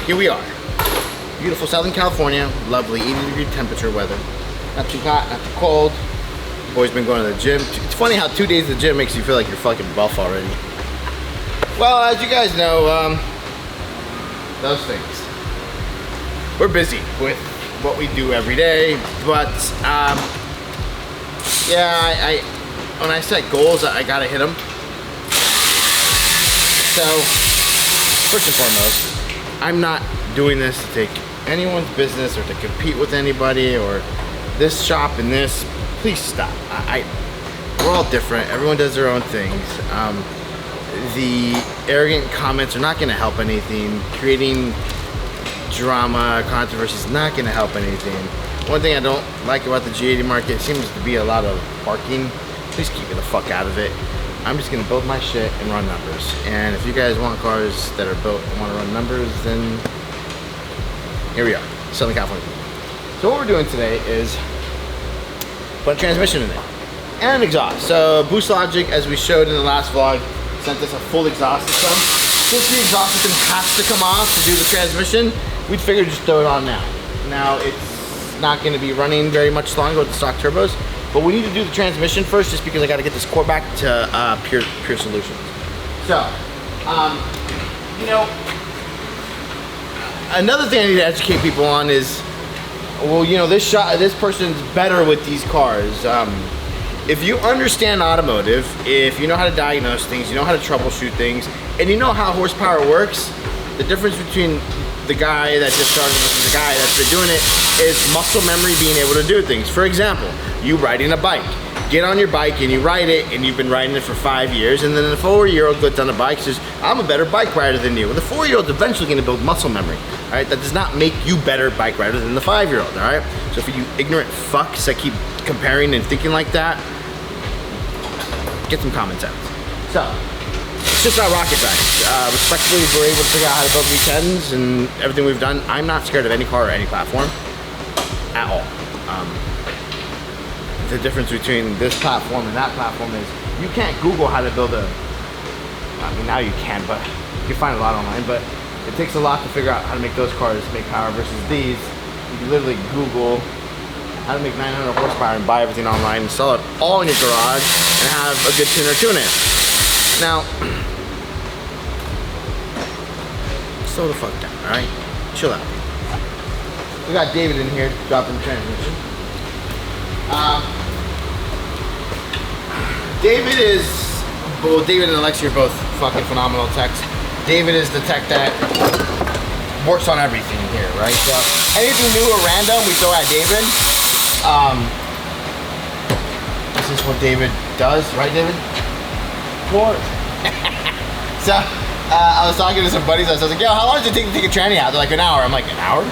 here we are. Beautiful Southern California, lovely 80-degree temperature weather. Not too hot, not too cold. Boy's been going to the gym. It's funny how 2 days at the gym makes you feel like you're fucking buff already. Well, as you guys know, those things. We're busy with what we do every day, but yeah, when I set goals, I gotta hit them. So, first and foremost, I'm not doing this to take anyone's business or to compete with anybody or this shop and this. Please stop. We're all different. Everyone does their own things. The arrogant comments are not going to help anything. Creating drama, controversy is not going to help anything. One thing I don't like about the G80 market seems to be a lot of barking. Please keep me the fuck out of it. I'm just going to build my shit and run numbers. And if you guys want cars that are built and want to run numbers, then here we are, Southern California. So what we're doing today is put a transmission in it and an exhaust. So Boost Logic, as we showed in the last vlog, sent us a full exhaust system. Since the exhaust system has to come off to do the transmission, we'd figured just throw it on now. Now it's not going to be running very much longer with the stock turbos, but we need to do the transmission first just because I got to get this core back to Pure Solutions. So, you know, another thing I need to educate people on is, well, you know, this person's better with these cars. If you understand automotive, if you know how to diagnose things, you know how to troubleshoot things, and you know how horsepower works, the difference between the guy that just started versus the guy that's been doing it is muscle memory, being able to do things. For example, you riding a bike. Get on your bike and you ride it, and you've been riding it for 5 years, and then the 4-year-old gets on the bike and says, I'm a better bike rider than you. Well, the 4-year-old's eventually going to build muscle memory, all right? That does not make you better bike rider than the 5-year-old, all right? So for you ignorant fucks that keep comparing and thinking like that, get some common sense. So, it's just not rocket science. Respectfully, we're able to figure out how to build V10s and everything we've done. I'm not scared of any car or any platform at all. The difference between this platform and that platform is you can't Google how to build I mean, now you can, but you can find a lot online, but it takes a lot to figure out how to make those cars make power versus these. You can literally Google how to make 900 horsepower and buy everything online, install it all in your garage, and have a good tuner tune it. Now, slow the fuck down, all right? Chill out. We got David in here dropping the transmission. David is, well, David and Alexia are both fucking phenomenal techs. David is the tech that works on everything here, right? So anything new or random, we throw at David. This is what David does, right, David? What? So I was talking to some buddies. I was like, yo, how long does it take to take a tranny out? They're like, an hour. I'm like, an hour?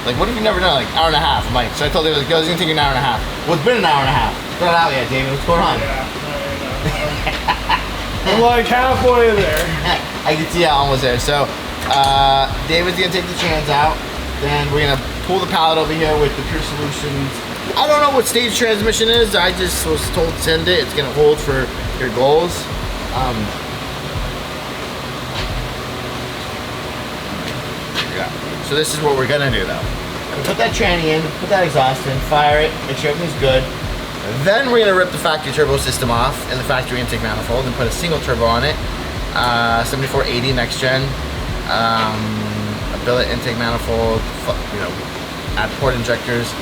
Like, what have you never done? Like, hour and a half. I'm like, so I told David, like, yo, it's gonna take you an hour and a half. Well, it's been an hour and a half. Throw it out yet, David. What's going on? Yeah, I'm like halfway there. I can see how almost there. So, David's gonna take the trans out. Then we're gonna pull the pallet over here with the Pure Solutions. I don't know what stage transmission is. I just was told to send it. It's gonna hold for your goals. Yeah. So this is what we're gonna do though. Put that tranny in, put that exhaust in, fire it, make sure everything's good. Then we're gonna rip the factory turbo system off and the factory intake manifold and put a single turbo on it. 7480 next gen. A billet intake manifold, you know, add port injectors.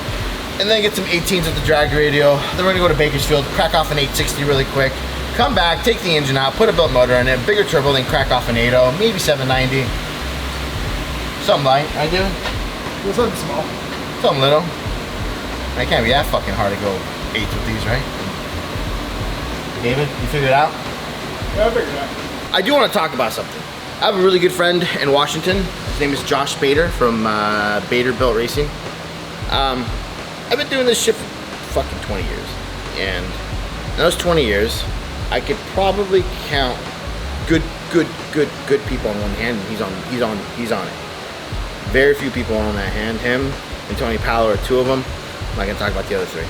And then get some 18s with the drag radio. Then we're gonna go to Bakersfield, crack off an 860 really quick. Come back, take the engine out, put a billet motor in it, bigger turbo, then crack off an 80, maybe 790. Something light, right, dude? Something small. Something little. It can't be that fucking hard to go 8s with these, right? David, you figured it out? Yeah, I figured it out. I do want to talk about something. I have a really good friend in Washington. His name is Josh Bader from Bader Built Racing. I've been doing this shit for fucking 20 years. And in those 20 years, I could probably count good people on one hand, and he's on it. Very few people on that hand. Him and Tony Powell are two of them. I'm not gonna talk about the other three.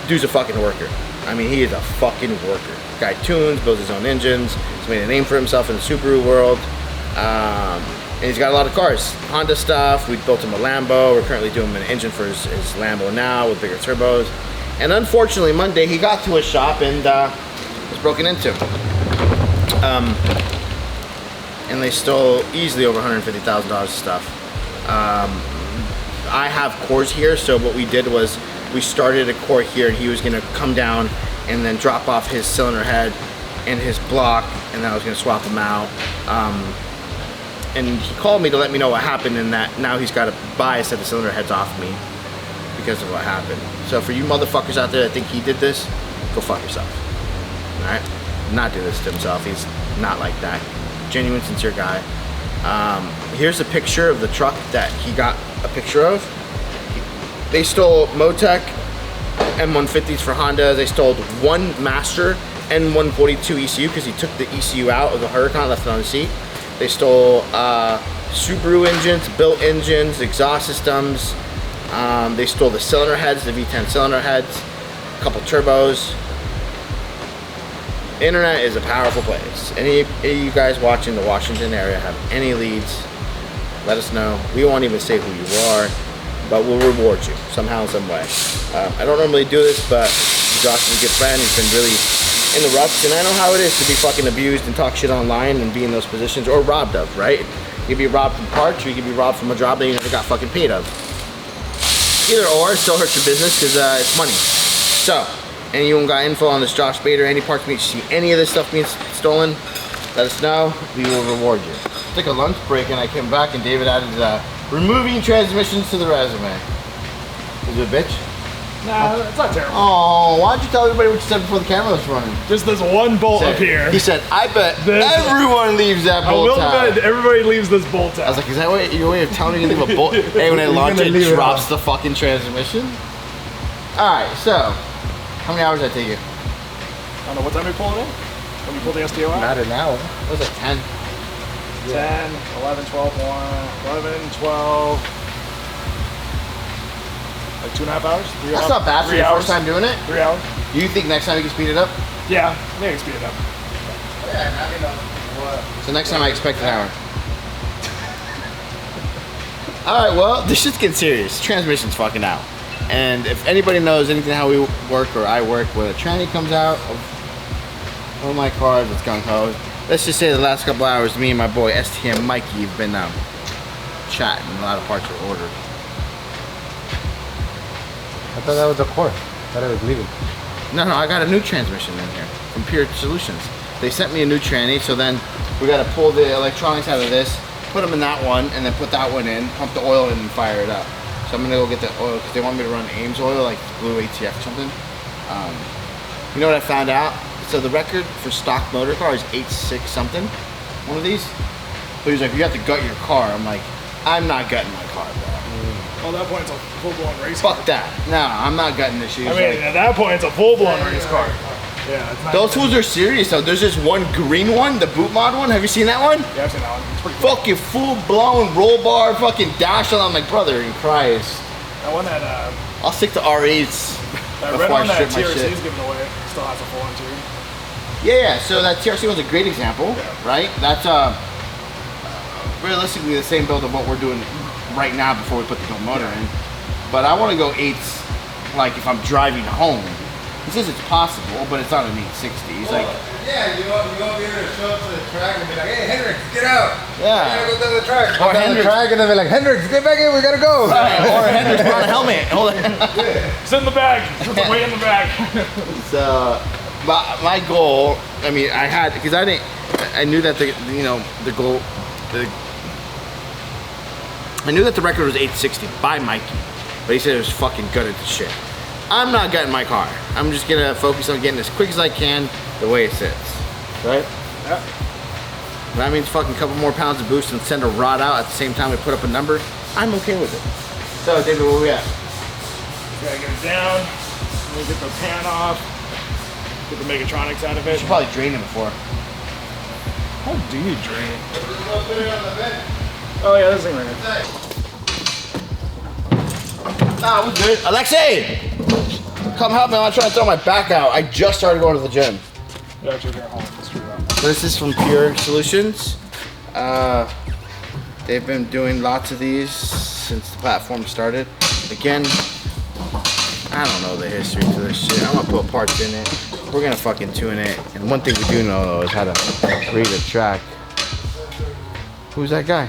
Dude's a fucking worker. I mean, he is a fucking worker. Guy tunes, builds his own engines. He's made a name for himself in the Subaru world. And he's got a lot of cars, Honda stuff. We built him a Lambo. We're currently doing him an engine for his Lambo now with bigger turbos. And unfortunately, Monday he got to his shop and was broken into. And they stole easily over $150,000 of stuff. I have cores here, so what we did was we started a core here, and he was gonna come down and then drop off his cylinder head and his block, and then I was gonna swap them out. And he called me to let me know what happened, and that now he's got to buy a set of cylinder heads off me because of what happened. So for you motherfuckers out there that think he did this, go fuck yourself. All right? Not do this to himself. He's not like that. Genuine, sincere guy. Here's a picture of the truck that he got a picture of. They stole Motec M150s for Honda. They stole one Master N142 ECU because he took the ECU out of the Huracan, left it on the seat. They stole Subaru engines, built engines, exhaust systems. They stole the cylinder heads, the V10 cylinder heads, a couple turbos. Internet is a powerful place. Any of you guys watching the Washington area have any leads, let us know. We won't even say who you are, but we'll reward you somehow, some way. I don't normally do this, but Josh is a good friend. He's been really in the ruts, and I know how it is to be fucking abused and talk shit online and be in those positions, or robbed of, right? You could be robbed from parts, or you could be robbed from a job that you never got fucking paid of. Either or, it still hurts your business because it's money. So, anyone got info on this Josh Bader, any parts meet, you see any of this stuff being stolen, let us know. We will reward you. Took a lunch break and I came back and David added removing transmissions to the resume. Is it a bitch? Nah, it's not terrible. Oh, why don't you tell everybody what you said before the camera was running? Just this one bolt up here. He said, I bet everyone leaves that bolt out. I will bet everybody leaves this bolt out. I was like, is that your way of telling me to leave a bolt? Hey, when I launch it, it drops the fucking transmission? Alright, so, how many hours did that take you? I don't know, what time we pulled it in? When you pulled the STO out? Not an hour. It was like 10. 10, 11, 12, 11, 12. Like 2.5 hours? That's not bad for your first time doing it. 3 hours. Do you think next time you can speed it up? Yeah, maybe I can speed it up. So next time I expect an hour. Alright, well, this shit's getting serious. Transmission's fucking out. And if anybody knows anything how we work or I work, when a tranny comes out of one of my cars, it's gung ho. Let's just say the last couple hours, me and my boy STM Mikey have been chatting. A lot of parts are ordered. I thought that was a core. I thought it was leaving. No, I got a new transmission in here from Pure Solutions. They sent me a new tranny, so then we got to pull the electronics out of this, put them in that one, and then put that one in, pump the oil in, and fire it up. So I'm gonna go get the oil because they want me to run Ames oil, like Blue ATF or something. You know what I found out? So the record for stock motor car is 8.6 something. One of these. But he's like, you have to gut your car. I'm like, I'm not gutting my car, bro. Well, at that point, it's a full-blown race car. Fuck that. No, I'm not gutting this shit. I mean, at that point, it's a full-blown race car. Yeah, it's not. Those fools are serious though. There's this one green one, the boot mod one. Have you seen that one? Yeah, I've seen that one. It's pretty cool. Fucking full-blown roll bar, fucking dash. I'm like, brother in Christ. That one that I'll stick to R8s. that red one that TRC is giving away still has a full interior. Yeah, so that TRC one's a great example, right? That's realistically the same build of what we're doing right now before we put the motor in. But I want to go 8s, like if I'm driving home. He says it's possible, but it's not an 860. He's like, yeah, you won't be able to show up to the track and be like, hey, Hendrix, get out. Yeah. We gotta go down the track. Or Hendrix. The track and they'll be like, Hendrix, get back in, we gotta go. Right, or Hendrix brought a helmet. Hold on. Sit in the back. Put the weight in the back. So, my goal, I mean, I had, because I knew that the goal, I knew that the record was 860 by Mikey, but he said it was fucking gutted to shit. I'm not gutting my car. I'm just gonna focus on getting as quick as I can the way it sits, right? Yep. That means fucking a couple more pounds of boost and send a rod out at the same time we put up a number. I'm okay with it. So, David, where we at? Gotta get it down. Let me get the pan off. Get the mechatronics out of You it. should probably drain it before. How do you drain it? Oh yeah, this thing right here. Nah, we're good. Alexei! Come help me, I'm not trying to throw my back out. I just started going to the gym. Yeah, actually, they're home. Let's screw it up. So this is from Pure Solutions. They've been doing lots of these since the platform started. Again, I don't know the history to this shit. I'm gonna put parts in it. We're gonna fucking tune it. And one thing we do know though is how to read a track. Who's that guy?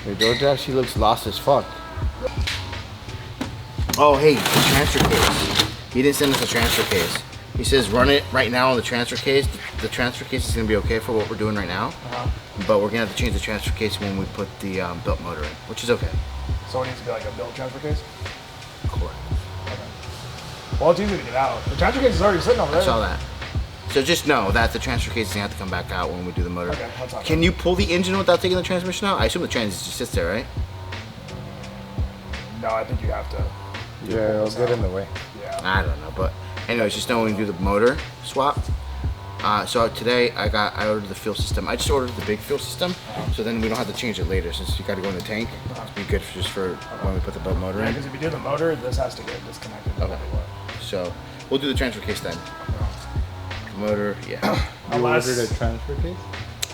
Hey, Doja, she looks lost as fuck. Oh, hey, the transfer case. He didn't send us a transfer case. He says run it right now on the transfer case. The transfer case is gonna be okay for what we're doing right now. But we're gonna have to change the transfer case when we put the built motor in, which is okay. So it needs to be like a built transfer case? Correct. Okay. Well, it's easy to get out. The transfer case is already sitting over there. I saw that. So just know that the transfer case is gonna have to come back out when we do the motor. Okay, that's all. Can you pull the engine without taking the transmission out? I assume the transmission just sits there, right? No, I think you have to. Yeah, it'll get in the way. Yeah. I don't know, but anyways, just know when we do the motor swap. So today I ordered the fuel system. I just ordered the big fuel system, so then we don't have to change it later since you got to go in the tank. It'd be good just for when we put the boat motor Yeah, in. because if you do the motor, this has to get disconnected. No Okay. matter what. So we'll do the transfer case then. The motor, yeah. You ordered a transfer case?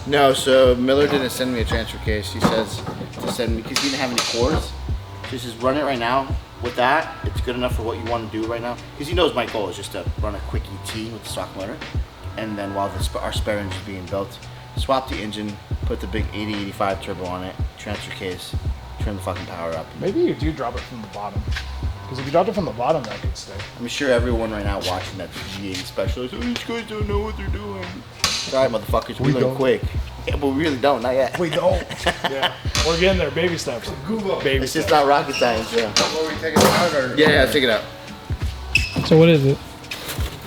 No, so Miller didn't send me a transfer case. He says to send me because he didn't have any cores. So he says run it right now. With that, it's good enough for what you want to do right now. Because he knows my goal is just to run a quick ET with the stock motor. And then while our spare engine is being built, swap the engine, put the big 80-85 turbo on it, transfer case, turn the fucking power up. Maybe you do drop it from the bottom. Because if you dropped it from the bottom, that could stay. I'm sure everyone right now watching that G80 special is, oh, these guys don't know what they're doing. Sorry, motherfuckers, we learn quick. Yeah, but we really don't, not yet. We don't. Yeah. We're getting there, baby steps. Google. Baby It's steps. just not rocket science, yeah. Before we take it out or? Yeah, take it out. So what is it?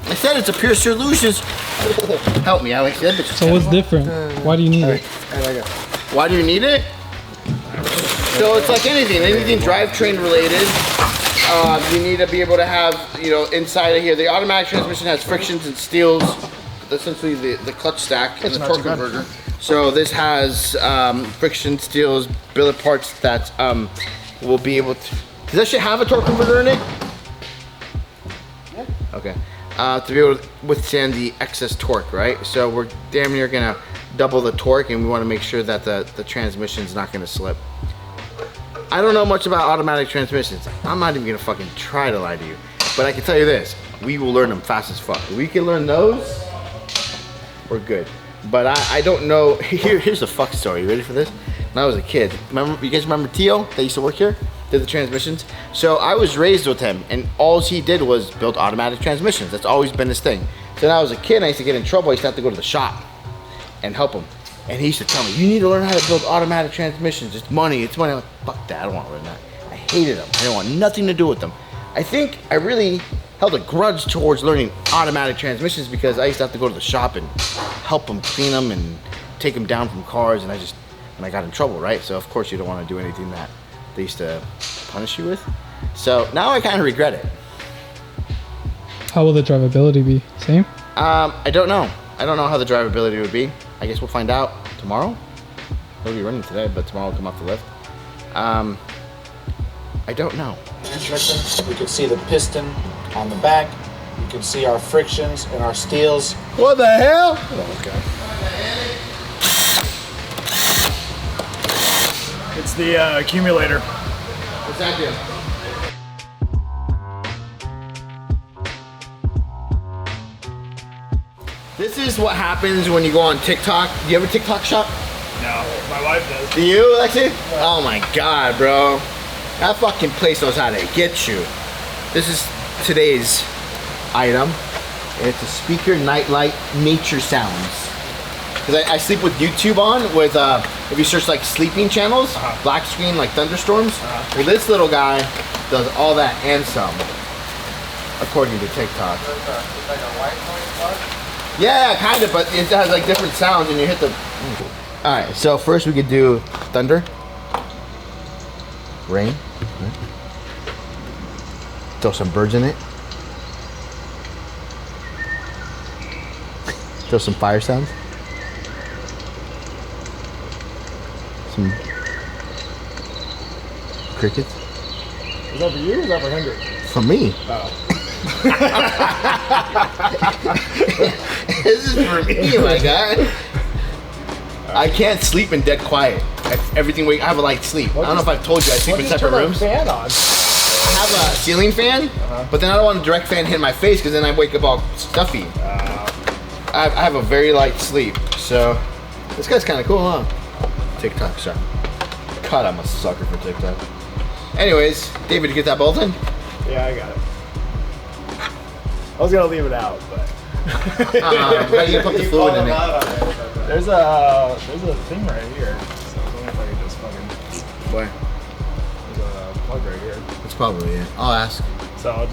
I said it's a pure solutions. Help me, Alex. So what's different? Why do you need it? Why do you need it? So it's like anything drivetrain related. You need to be able to have, inside of here, the automatic transmission has frictions and steels, essentially the clutch stack and the torque converter. So this has friction, steels, billet parts that will be able to. Does that shit have a torque converter in it? Yeah. Okay. To be able to withstand the excess torque, right? So we're damn near gonna double the torque, and we want to make sure that the transmission's not gonna slip. I don't know much about automatic transmissions. I'm not even gonna fucking try to lie to you. But I can tell you this, we will learn them fast as fuck. If we can learn those, we're good. But I don't know, here's a fuck story. You ready for this? When I was a kid, you guys remember Tio that used to work here? Did the transmissions? So I was raised with him, and all he did was build automatic transmissions. That's always been his thing. So when I was a kid, I used to get in trouble. I used to have to go to the shop and help him. And he used to tell me, you need to learn how to build automatic transmissions. It's money, it's money. I'm like, fuck that, I don't want to learn that. I hated them. I didn't want nothing to do with them. I think I really held a grudge towards learning automatic transmissions because I used to have to go to the shop and help them clean them and take them down from cars, and I got in trouble, right? So of course you don't want to do anything that they used to punish you with. So now I kind of regret it. How will the drivability be? Same? I don't know. I don't know how the drivability would be. I guess we'll find out tomorrow. It'll be running today, but tomorrow will come off the lift. I don't know. Transmission, we can see the piston on the back. You can see our frictions and our steels. What the hell? Oh, okay. It's the accumulator. What's that do? This is what happens when you go on TikTok. Do you have a TikTok shop? No, my wife does. Do you, Lexi? Oh my God, bro. That fucking place knows how to get you. This is today's item. It's a speaker nightlight nature sounds. Because I sleep with YouTube on with, if you search like sleeping channels, black screen like thunderstorms. Well, this little guy does all that and some, according to TikTok. It's like a white noise bar? Yeah, kind of, but it has like different sounds and you hit the... All right, so first we could do thunder, rain, throw some birds in it, throw some fire sounds, some crickets. Is that for you or is that for Hendrik? For me. Oh. This is for me, my guy. I can't sleep in dead quiet. Everything I have a light sleep. I don't know if I've told you, I sleep in separate rooms. Fan on. I have a ceiling fan, but then I don't want a direct fan hit my face because then I wake up all stuffy. I have a very light sleep, so this guy's kind of cool, huh? TikTok, sorry. God, I'm a sucker for TikTok. Anyways, David, you get that bolt in? Yeah, I got it. I was gonna leave it out, but. But you put the fluid in it. There's a thing right here. So I was wondering if I could just fucking. Where? There's a plug right here. It's probably it. I'll ask. So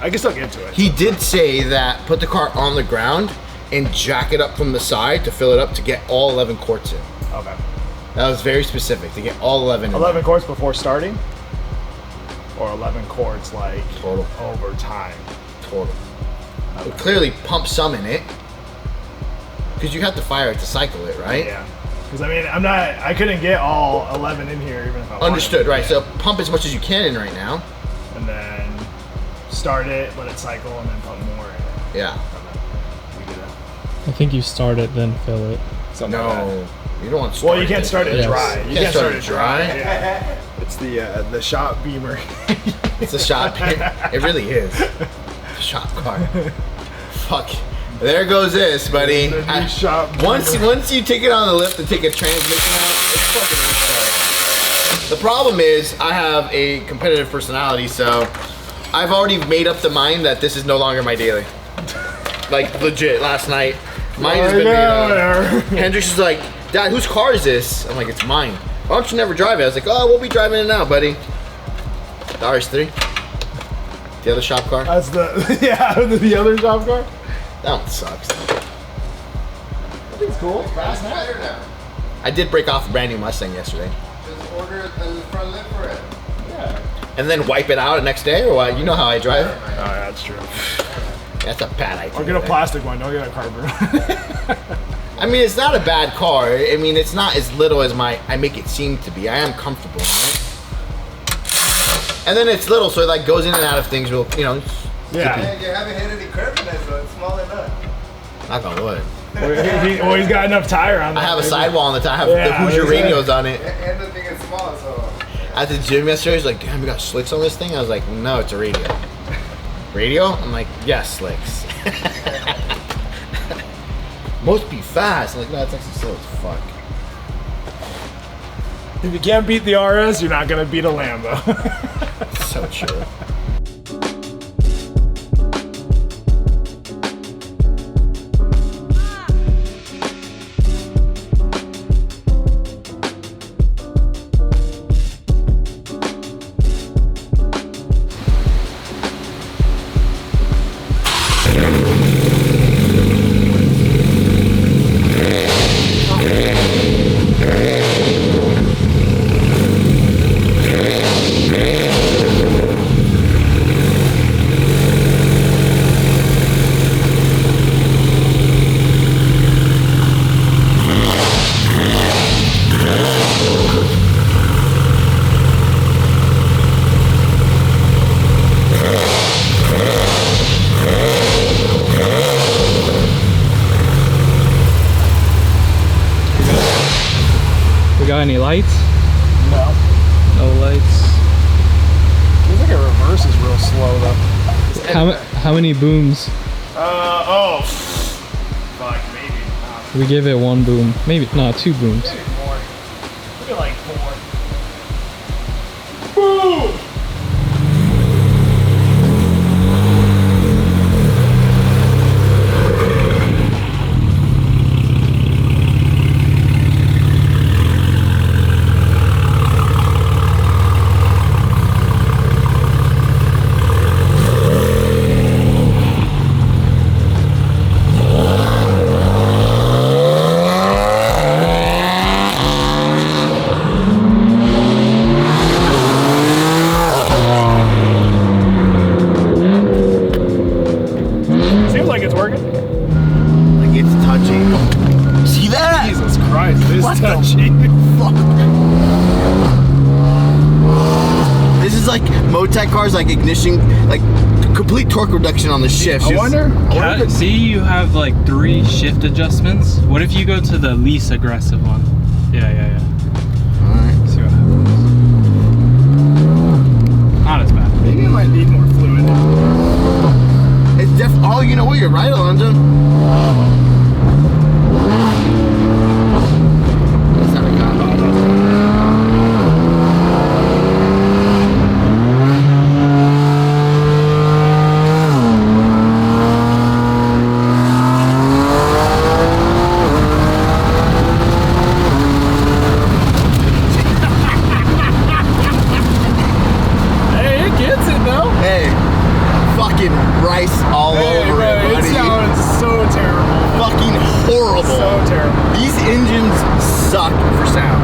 I can still get to it. He did say that put the car on the ground and jack it up from the side to fill it up to get all 11 quarts in. Okay. That was very specific, to get all 11 in. 11 quarts before starting? Or 11 quarts like Total. over time? Total. Okay. It clearly pump some in it. Because you have to fire it to cycle it, right? Yeah. Because I mean, I couldn't get all 11 in here even if I wanted. Understood, right. So pump as much as you can in right now. And then start it, let it cycle, and then pump more in it. Yeah. I think you start it, then fill it. Something like that. No. You don't want to start Well, you can't start it Yes. dry. You can't start it dry? Yeah. It's the shop beamer. It's a shot. It really is. A shop car. Fuck. There goes this, buddy. The new shop Once beamer. you take it on the lift and take a transmission out, it's fucking restart. The problem is I have a competitive personality, so I've already made up the mind that this is no longer my daily. Like legit, last night. Mine has been made up. Hendrix is like, Dad, whose car is this? I'm like, it's mine. Why don't you never drive it? I was like, oh, we'll be driving it now, buddy. The RS3. The other shop car. That's the other shop car. That one sucks. That thing's cool. It's better now. I did break off a brand new Mustang yesterday. Just order the front lip for it. Yeah. And then wipe it out the next day, or what? You know how I drive. Oh, yeah, that's true. That's a bad idea. Or get a plastic one. Don't get a carbon. I mean, it's not a bad car. I mean, it's not as little as I make it seem to be. I am comfortable in it. And then it's little, so it like goes in and out of things real, Yeah. Man, you haven't hit any curb in it, so it's small enough. Knock on wood. Well, he's got enough tire on I that. have a maybe. sidewall on the top. I have Yeah, the Hoosier exactly. radios on it. And the thing is small, so. At the gym yesterday, he's like, damn, you got slicks on this thing? I was like, no, it's a radio. Radio? I'm like, yes, slicks. Must be fast. I'm like, no, it's actually slow as fuck. If you can't beat the RS, you're not gonna beat a Lambo. So true. We got any lights? No. No lights. Feels like a reverse is real slow though. How many booms? Oh. Fuck, maybe. We give it one boom. Maybe, no, 2 booms. Maybe more. Maybe like 4. Boom! Seems like it's working. Like it's touching. See that? Jesus Christ, it is What the touchy. Fuck. This is like Motec cars, like ignition, like complete torque reduction on the shifts. I wonder if See, you have like 3 shift adjustments. What if you go to the least aggressive one? Yeah. Alright. See what happens. Not as bad. maybe it might need more fluid. It's oh, you know what? You're right, Alonzo. That's not a cop. Hey, it gets it though. Hey, fucking rice all over bro, it, it buddy. sounds so terrible. Fucking horrible. So terrible. These engines suck for sound.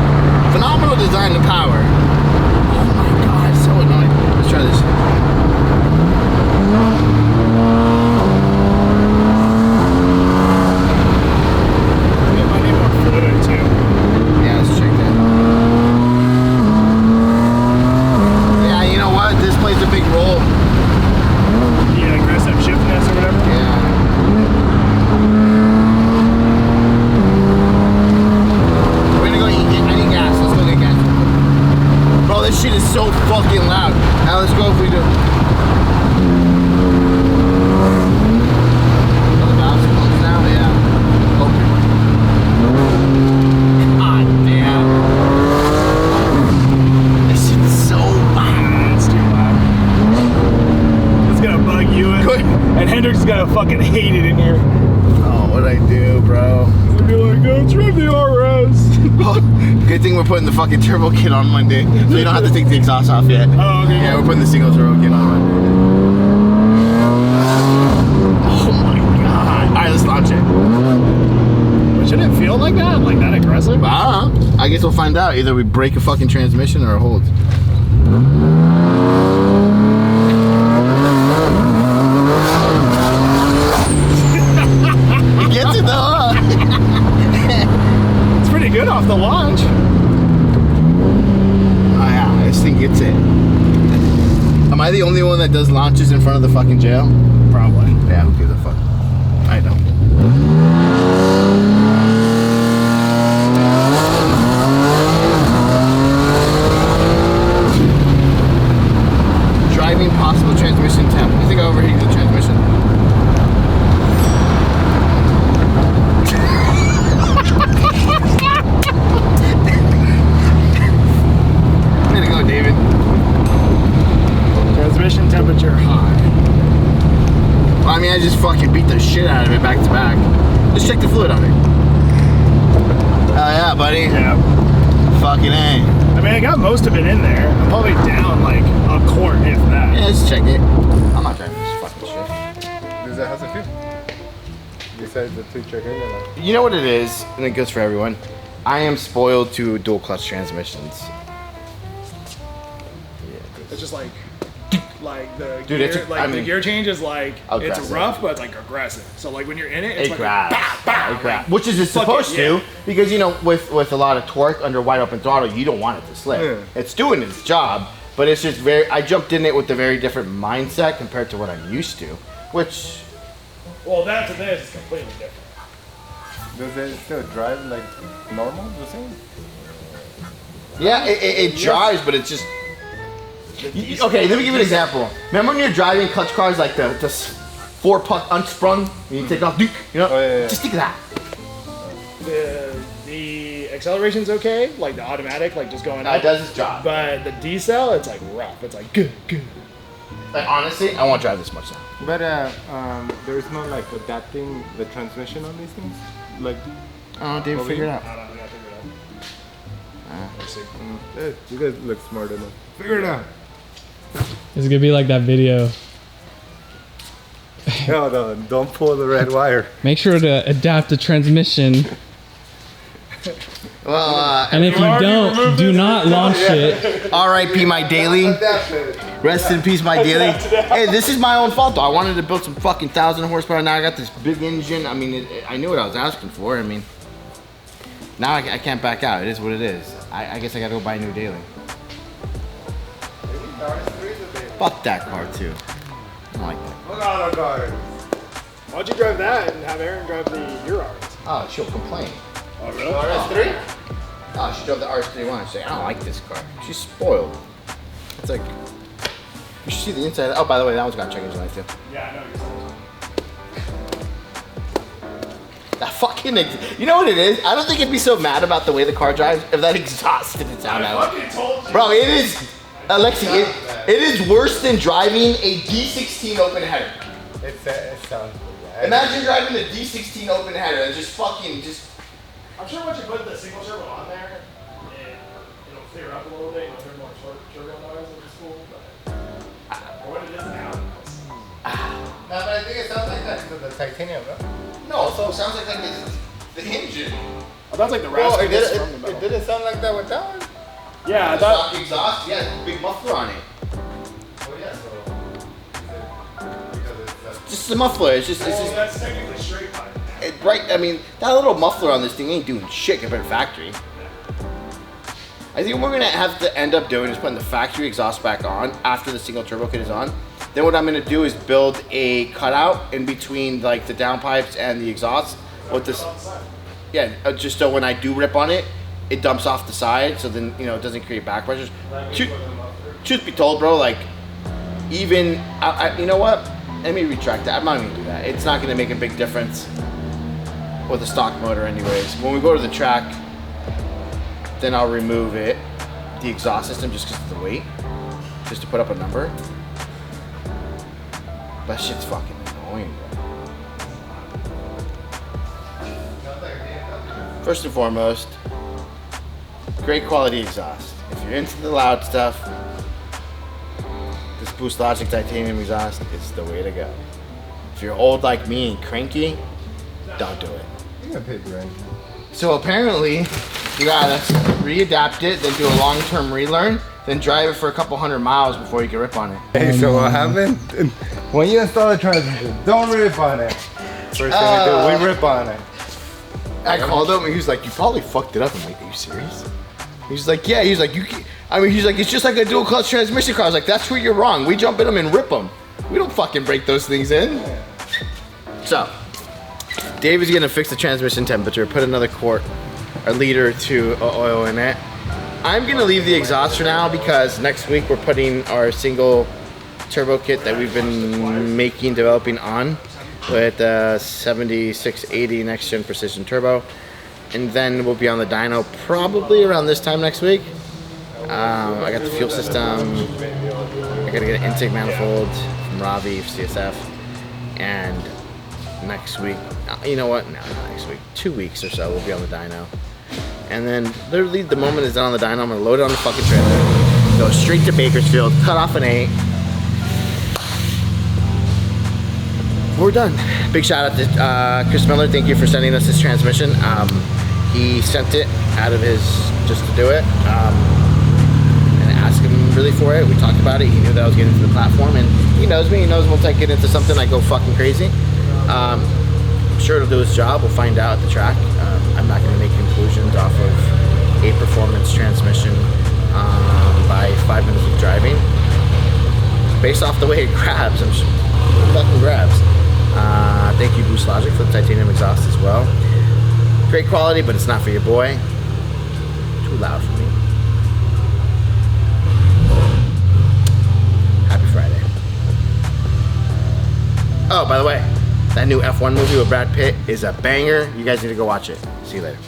Phenomenal design and power. Oh my god, it's so annoying. Let's try this. It might need more fluid too. Yeah, let's check that. Yeah, you know what? This plays a big role. Yeah, aggressive shiftness or whatever. Yeah. We're gonna go eat. I need gas. Let's go get gas. Bro, this shit is so fucking loud. Now let's go if we do. Oh, the valve's closed now? Yeah. Open. God damn. This shit's so loud. It's too loud. It's gonna bug you and Hendrix is gonna fucking hate it in here. Oh, what'd I do, bro? He'll be like, go trim the RS. Oh, good thing we're putting the fucking turbo kit on Monday, so you don't have to take the exhaust off yet. Oh, okay. Yeah, we're putting the single turbo kit on Monday. Oh my god. Alright, let's launch it. But shouldn't it feel like that? Like that aggressive? I don't know. I guess we'll find out. Either we break a fucking transmission or it holds. It gets it though, huh? It's pretty good off the launch. Oh yeah, this thing gets it. Am I the only one that does launches in front of the fucking jail? Probably. Yeah, who gives a fuck? I know. Driving possible transmission temp. I think I overheated the transmission. Way to go, David. Transmission temperature high. Well, I mean, I just fucking beat the shit out of it back to back. Just check the fluid on it. Oh yeah, buddy. Yeah. Fucking A. I mean, I got most of it in there. I'm probably down like a quart, if that. Yeah, let's check it. I'm not driving this fucking shit. Does that have a feel? Besides the 2 check engine light. You know what it is, and it goes for everyone. I am spoiled to dual clutch transmissions. It's just like the Dude, gear, it's the gear change is like aggressive. it's rough, but it's like aggressive. So like when you're in it, it's It like grabs. bow, bow, It grabs. like, Which is it's fuck supposed it, to, yeah. because you know, with a lot of torque under wide open throttle, you don't want it to slip. Yeah. It's doing its job, but it's just I jumped in it with a very different mindset compared to what I'm used to, which Well, that to this is completely different. Does it still drive like normal, the same? yeah, it drives, but it's just. Okay, let me give you an example. Remember when you're driving clutch cars like the 4-puck unsprung and you take off, you know? Oh, yeah. Just think of that. The acceleration's okay, like the automatic, like just going That up. does its job. But the decel, it's like rough. It's like good. Like, honestly, I won't drive this much now. But there's no like adapting the transmission on these things? Like, Oh, David, figure it out. I don't know, I gotta figure it out. Let's see. you guys look smart enough. Figure it out. It's gonna be like that video. No, don't pull the red wire. Make sure to adapt the transmission. Well, And if you don't, do not launch it. R.I.P. my daily. Rest in peace, my daily. Hey, this is my own fault though. I wanted to build some fucking 1,000 horsepower. Now I got this big engine. I mean, I knew what I was asking for. I mean, now I can't back out. It is what it is. I guess I gotta go buy a new daily. Fuck that car too. I don't like that. Look at the car. Why don't you drive that and have Aaron drive your RS? Oh, she'll complain. Oh, really? RS3? Oh, she drove the RS3 once. She's like, I don't like this car. She's spoiled. It's like, you should see the inside. Oh, by the way, that one's got check engine light too. Yeah, I know you're saying. That fucking, you know what it is? I don't think it'd be so mad about the way the car drives if that exhaust didn't sound I out. fucking told you. Bro, it is, Alexi, it is worse than driving a D16 open header. It sounds bad. Imagine driving a D16 open header and just fucking, I'm sure once you put the single turbo on there, it'll clear up a little bit. You'll hear more turbo noise, which is cool. But for what it is now, No, but I think it sounds like that because of the titanium, no? no, also it sounds like the engine. oh, that's like the Well, raspiness from the metal. it didn't sound like that with that one. Yeah, I The thought. stock exhaust, yeah, big muffler on it. Oh yeah, so because it's Just the muffler, it's Well, just, that's technically straight pipe. right, I mean, that little muffler on this thing ain't doing shit compared to factory. I think what we're gonna have to end up doing is putting the factory exhaust back on after the single turbo kit is on. Then what I'm gonna do is build a cutout in between like the downpipes and the exhaust with this, yeah, just so when I do rip on it, it dumps off the side, so then, you know, it doesn't create back pressures. Truth be told, bro, like, even, you know what? Let me retract that. I'm not even gonna do that. It's not gonna make a big difference with a stock motor anyways. When we go to the track, then I'll remove it, the exhaust system, just because of the weight, just to put up a number. That shit's fucking annoying, bro. First and foremost, great quality exhaust. If you're into the loud stuff, this Boost Logic titanium exhaust is the way to go. If you're old like me and cranky, don't do it. you can pay rent. So apparently, you gotta readapt it, then do a long-term relearn, then drive it for a couple hundred miles before you can rip on it. Hey, so what happened? When you install the transmission, don't rip on it. First thing we do, we rip on it. I called him and he was like, you probably fucked it up. I'm like, are you serious? He's like, yeah. He's like, he's like, it's just like a dual clutch transmission car. I was like, that's where you're wrong. We jump in them and rip them. We don't fucking break those things in. So, Dave is gonna fix the transmission temperature, put another quart or liter or two of oil in it. I'm gonna leave the exhaust for now because next week we're putting our single turbo kit that we've been developing on with the 7680 next gen precision turbo, and then we'll be on the dyno probably around this time next week. I got the fuel system. I gotta get an intake manifold from Ravi CSF, and next week, you know what? No, not next week. 2 weeks or so we'll be on the dyno, and then literally the moment it's on the dyno, I'm gonna load it on the fucking trailer, go straight to Bakersfield, cut off an 8. We're done. Big shout out to Chris Miller. Thank you for sending us this transmission. He sent it out of his just to do it, and asked him really for it. We talked about it. He knew that I was getting into the platform, and he knows me. He knows once I get into something, I go fucking crazy. I'm sure it'll do its job. We'll find out at the track. I'm not going to make conclusions off of a performance transmission by 5 minutes of driving. Based off the way it grabs, I'm sure it fucking grabs. Thank you, Boost Logic, for the titanium exhaust as well. Great quality, but it's not for your boy. Too loud for me. Happy Friday. Oh, by the way, that new F1 movie with Brad Pitt is a banger. You guys need to go watch it. See you later.